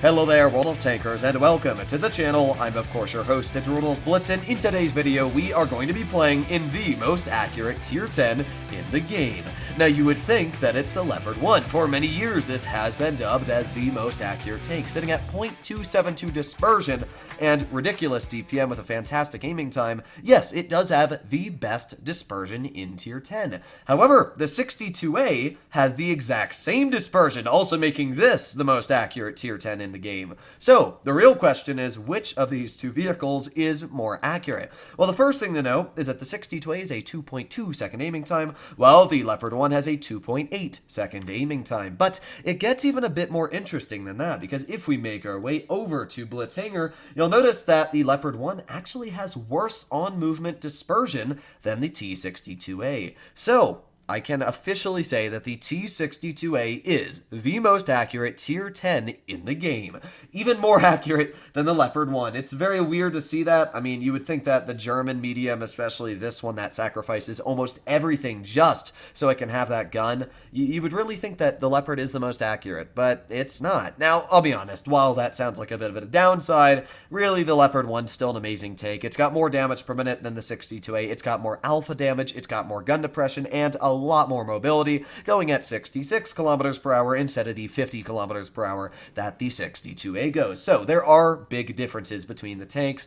Hello there, World of Tankers, and welcome to the channel. I'm of course your host, Droodles, Blitz, and in today's video, we are going to be playing in the most accurate Tier 10 in the game. Now, you would think that it's the Leopard 1. For many years, this has been dubbed as the most accurate tank, sitting at 0.272 dispersion and ridiculous DPM with a fantastic aiming time. Yes, it does have the best dispersion in Tier 10. However, the 62A has the exact same dispersion, also making this the most accurate Tier 10 in the game. So, the real question is, which of these two vehicles is more accurate? Well, the first thing to know is that the 62A is a 2.2 second aiming time, while the Leopard 1 has a 2.8 second aiming time. But it gets even a bit more interesting than that, because if we make our way over to Blitz Hangar, you'll notice that the Leopard 1 actually has worse on-movement dispersion than the T62A. So, I can officially say that the T62A is the most accurate Tier 10 in the game. Even more accurate than the Leopard 1. It's very weird to see that. I mean, you would think that the German medium, especially this one that sacrifices almost everything just so it can have that gun, you would really think that the Leopard is the most accurate, but it's not. Now, I'll be honest, while that sounds like a bit of a downside, really the Leopard 1's still an amazing tank. It's got more damage per minute than the 62A, it's got more alpha damage, it's got more gun depression, and a lot more mobility, going at 66 kilometers per hour instead of the 50 kilometers per hour that the 62A goes. So there are big differences between the tanks,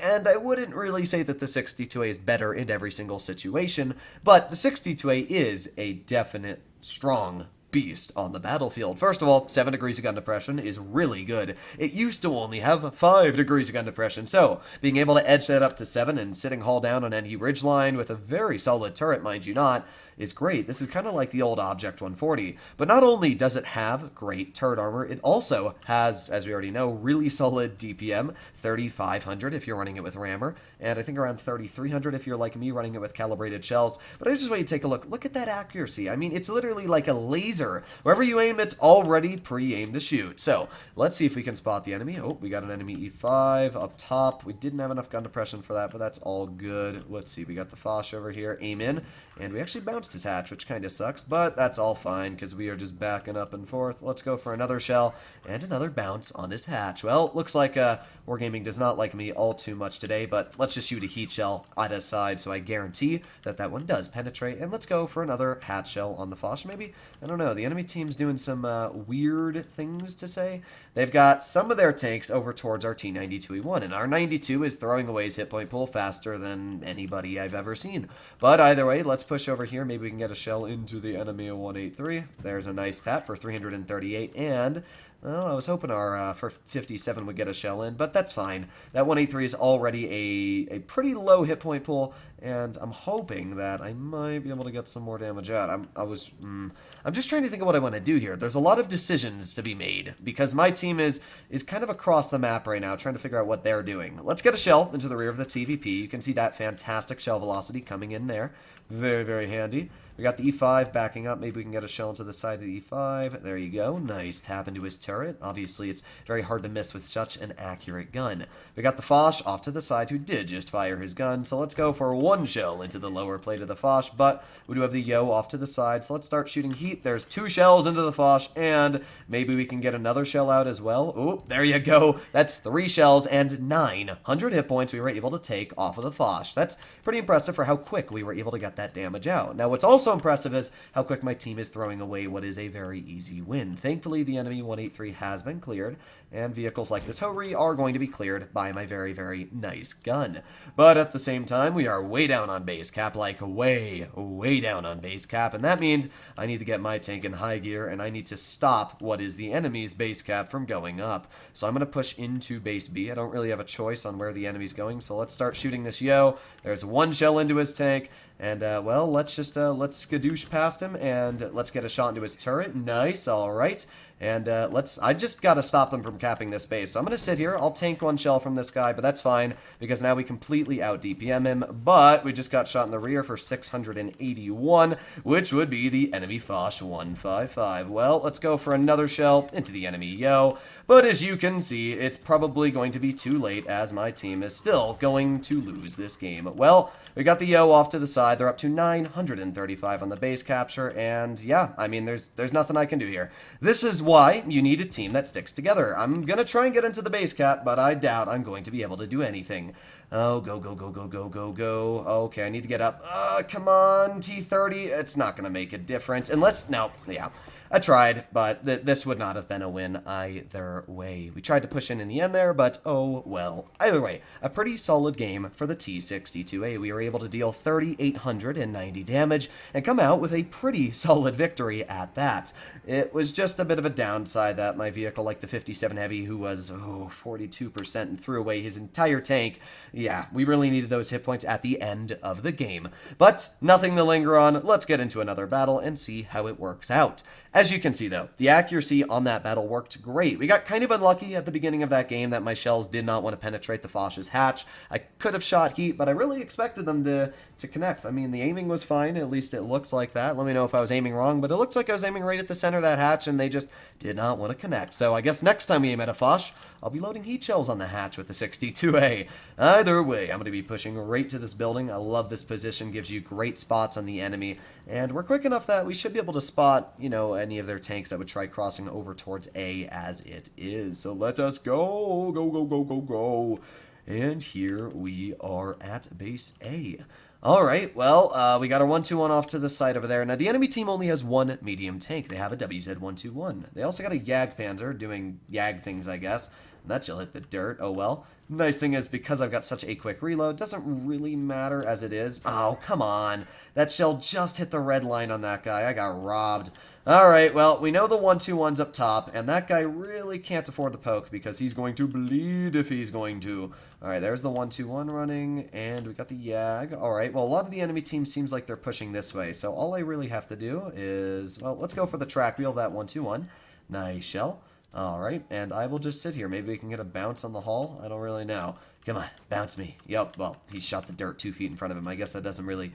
and I wouldn't really say that the 62A is better in every single situation, but the 62A is a definite strong beast on the battlefield. First of all, 7 degrees of gun depression is really good. It used to only have 5 degrees of gun depression, so being able to edge that up to 7 and sitting hull down on any ridgeline with a very solid turret, mind you not, is great. This is kind of like the old Object 140, but not only does it have great turret armor, it also has, as we already know, really solid DPM, 3,500 if you're running it with rammer, and I think around 3,300 if you're like me running it with calibrated shells. But I just want you to take a look. Look at that accuracy. I mean, it's literally like a laser. Wherever you aim, it's already pre-aimed to shoot. So let's see if we can spot the enemy. Oh, we got an enemy E5 up top. We didn't have enough gun depression for that, but that's all good. Let's see. We got the Foch over here. Aim in, and we actually bounced his hatch, which kind of sucks, but that's all fine because we are just backing up and forth. Let's go for another shell and another bounce on his hatch. Well, looks like Wargaming does not like me all too much today, but let's just shoot a heat shell at his side so I guarantee that that one does penetrate. And let's go for another hatch shell on the Foch, maybe? I don't know. The enemy team's doing some weird things to say. They've got some of their tanks over towards our T92E1, and our 92 is throwing away his hit point pool faster than anybody I've ever seen. But either way, let's push over here. Maybe we can get a shell into the enemy 183. There's a nice tap for 338, and well, I was hoping our for 57 would get a shell in, but that's fine. That 183 is already a pretty low hit point pool, and I'm hoping that I might be able to get some more damage out. I'm just trying to think of what I want to do here. There's a lot of decisions to be made because my team is kind of across the map right now, trying to figure out what they're doing. Let's get a shell into the rear of the TVP. You can see that fantastic shell velocity coming in there. Very, very handy. We got the E5 backing up. Maybe we can get a shell into the side of the E5. There you go. Nice tap into his turret. Obviously, it's very hard to miss with such an accurate gun. We got the Foch off to the side, who did just fire his gun. So let's go for one shell into the lower plate of the Foch, but we do have the Yo off to the side. So let's start shooting heat. There's 2 shells into the Foch, and maybe we can get another shell out as well. Oh, there you go. That's 3 shells and 900 hit points we were able to take off of the Foch. That's pretty impressive for how quick we were able to get that damage out. Now, what's also impressive is how quick my team is throwing away what is a very easy win. Thankfully, the enemy 183 has been cleared, and vehicles like this Ho-Ri are going to be cleared by my very, very nice gun. But at the same time, we are way down on base cap, like way, way down on base cap, and that means I need to get my tank in high gear, and I need to stop what is the enemy's base cap from going up. So I'm going to push into base B. I don't really have a choice on where the enemy's going, so let's start shooting this Yo. There's 1 shell into his tank, and well, let's skadoosh past him, and let's get a shot into his turret. Nice, alright. And I just got to stop them from capping this base. So I'm going to sit here. I'll tank 1 shell from this guy, but that's fine because now we completely out-DPM him. But we just got shot in the rear for 681, which would be the enemy Foch 155. Well, let's go for another shell into the enemy Yo. But as you can see, it's probably going to be too late as my team is still going to lose this game. Well, we got the Yo off to the side. They're up to 935 on the base capture. And yeah, I mean, there's nothing I can do here. This is why you need a team that sticks together. I'm gonna try and get into the base cap, but I doubt I'm going to be able to do anything. Oh, go, go, go, go, go, go, go. Okay, I need to get up. Come on, T30. It's not gonna make a difference. Unless, no, yeah. I tried, but this would not have been a win either way. We tried to push in the end there, but oh well. Either way, a pretty solid game for the T62A. We were able to deal 3,890 damage and come out with a pretty solid victory at that. It was just a bit of a downside that my vehicle, like the 57 Heavy, who was 42% and threw away his entire tank. Yeah, we really needed those hit points at the end of the game. But nothing to linger on. Let's get into another battle and see how it works out. As you can see, though, the accuracy on that battle worked great. We got kind of unlucky at the beginning of that game that my shells did not want to penetrate the Foch's hatch. I could have shot heat, but I really expected them to connect. I mean, the aiming was fine. At least it looked like that. Let me know if I was aiming wrong, but it looked like I was aiming right at the center of that hatch, and they just did not want to connect. So I guess next time we aim at a Foch, I'll be loading heat shells on the hatch with the 62A. Either way, I'm going to be pushing right to this building. I love this position. Gives you great spots on the enemy, and we're quick enough that we should be able to spot, you know, any of their tanks that would try crossing over towards A as it is. So let us go, go, go, go, go, go. And here we are at base A. All right, well, we got our 1-2-1 off to the side over there. Now, the enemy team only has one medium tank. They have a WZ-121. They also got a Jagdpanzer doing Yag things, I guess. And that shall hit the dirt. Oh, well. Nice thing is, because I've got such a quick reload, doesn't really matter as it is. Oh, come on. That shell just hit the red line on that guy. I got robbed. All right, well, we know the 1-2-1's up top, and that guy really can't afford to poke because he's going to bleed if he's going to. All right, there's the 1-2-1 running, and we got the Yag. All right, well, a lot of the enemy team seems like they're pushing this way, so all I really have to do is, well, let's go for the track wheel of that 1-2-1. Nice shell. All right, and I will just sit here. Maybe we can get a bounce on the hull. I don't really know. Come on, bounce me. Yep, well, he shot the dirt 2 feet in front of him. I guess that doesn't really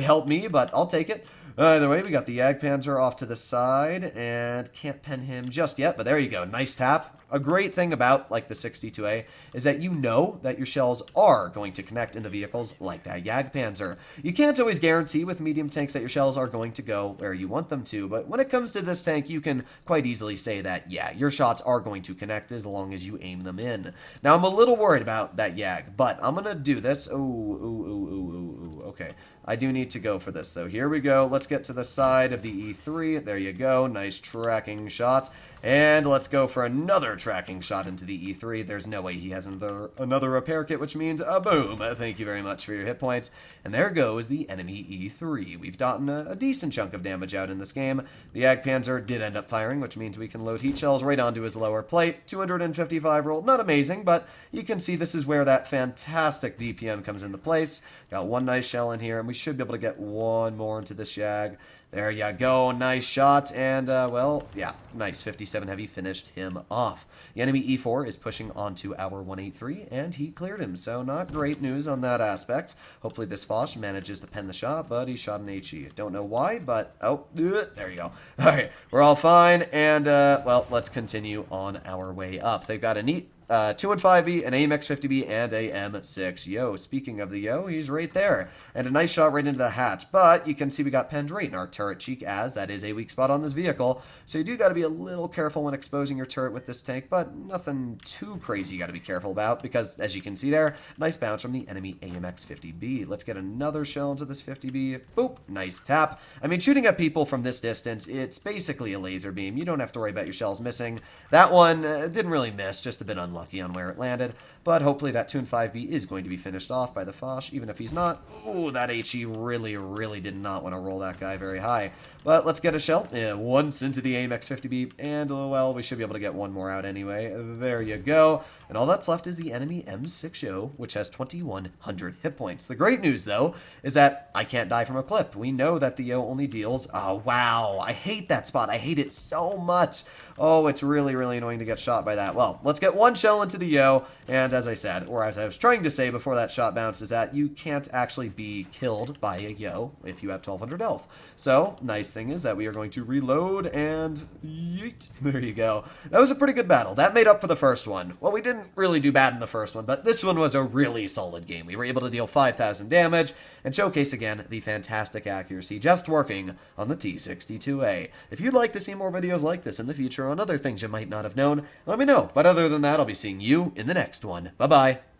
help me, but I'll take it. Either way, we got the Jagdpanzer off to the side, and can't pen him just yet, but there you go. Nice tap. A great thing about, like, the 62A is that you know that your shells are going to connect into vehicles like that Jagdpanzer. You can't always guarantee with medium tanks that your shells are going to go where you want them to, but when it comes to this tank, you can quite easily say that, yeah, your shots are going to connect as long as you aim them in. Now, I'm a little worried about that Jag, but I'm going to do this. Okay. I do need to go for this, so here we go. Let's get to the side of the E3. There you go. Nice tracking shot. And let's go for another tracking shot into the E3. There's no way he has another repair kit, which means a boom. Thank you very much for your hit points. And there goes the enemy E3. We've gotten a decent chunk of damage out in this game. The Jagdpanzer did end up firing, which means we can load heat shells right onto his lower plate. 255 roll. Not amazing, but you can see this is where that fantastic DPM comes into place. Got one nice shell in here, and we should be able to get one more into this Jag. There you go. Nice shot. And, well, yeah, nice. 57 Heavy finished him off. The enemy E4 is pushing onto our 183, and he cleared him. So not great news on that aspect. Hopefully this Foch manages to pen the shot, but he shot an HE. Don't know why, but, oh, there you go. All right, we're all fine. And, well, let's continue on our way up. They've got a neat 215B, an AMX50B, and a M6. Yo, speaking of the yo, he's right there. And a nice shot right into the hatch. But you can see we got penned right in our turret cheek, as that is a weak spot on this vehicle. So you do got to be a little careful when exposing your turret with this tank, but nothing too crazy you got to be careful about, because as you can see there, nice bounce from the enemy AMX50B. Let's get another shell into this 50B. Boop, nice tap. I mean, shooting at people from this distance, it's basically a laser beam. You don't have to worry about your shells missing. That one didn't really miss, just a bit unlucky on where it landed, but hopefully that Toon 5B is going to be finished off by the Foch, even if he's not. Ooh, that HE really did not want to roll that guy very high. But let's get a shell once into the AMX50B, and, well, we should be able to get one more out anyway. There you go. And all that's left is the enemy M6O, which has 2,100 hit points. The great news, though, is that I can't die from a clip. We know that the Yo only deals... Oh, wow. I hate that spot. I hate it so much. Oh, it's really, really annoying to get shot by that. Well, let's get one shell into the yo, and as I said, or as I was trying to say before that shot bounced, is that you can't actually be killed by a yo if you have 1200 health. So, nice thing is that we are going to reload and yeet. There you go. That was a pretty good battle. That made up for the first one. Well, we didn't really do bad in the first one, but this one was a really solid game. We were able to deal 5,000 damage and showcase again the fantastic accuracy just working on the T62A. If you'd like to see more videos like this in the future on other things you might not have known, let me know. But other than that, I'll be seeing you in the next one. Bye-bye.